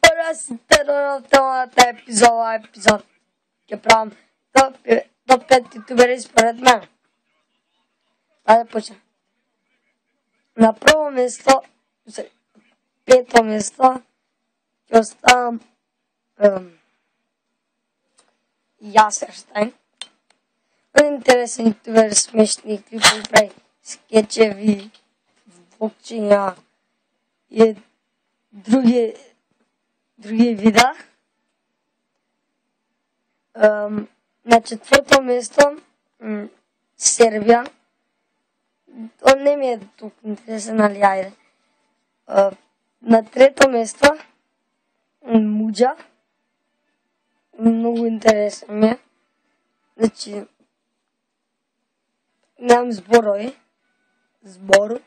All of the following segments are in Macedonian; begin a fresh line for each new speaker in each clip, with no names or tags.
Паразитът на този епизод ще правим топ 5 ютубери според мен. Да почнем. На първо место, пето место, ще оставам Ясерщайн. Интересен ютубер, смешни клипове, прави скетчеви, влогчиня и други вида. На четвърто место Сербия. Он не ми е тук интересен, нали, айде. На трето место Муджа. Много интересен ми е. Значи, нямам сборови. Сбор.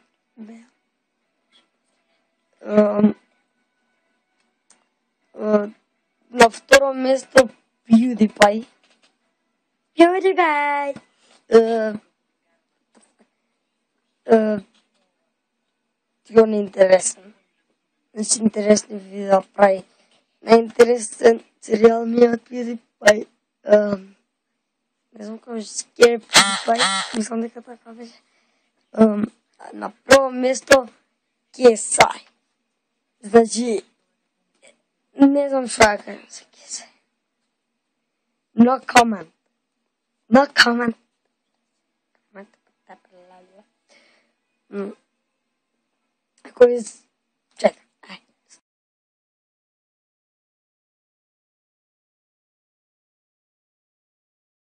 На второ место PewDiePie. Он е интересен. Значи интересни видео прави. Най-интересен сериал ми е от PewDiePie. Не знам какво беше, Scary PewDiePie. Мислям дека така беше. На първо место KSI. Значи, не знам що да кажем за KSI. No comment. No comment. Ако ви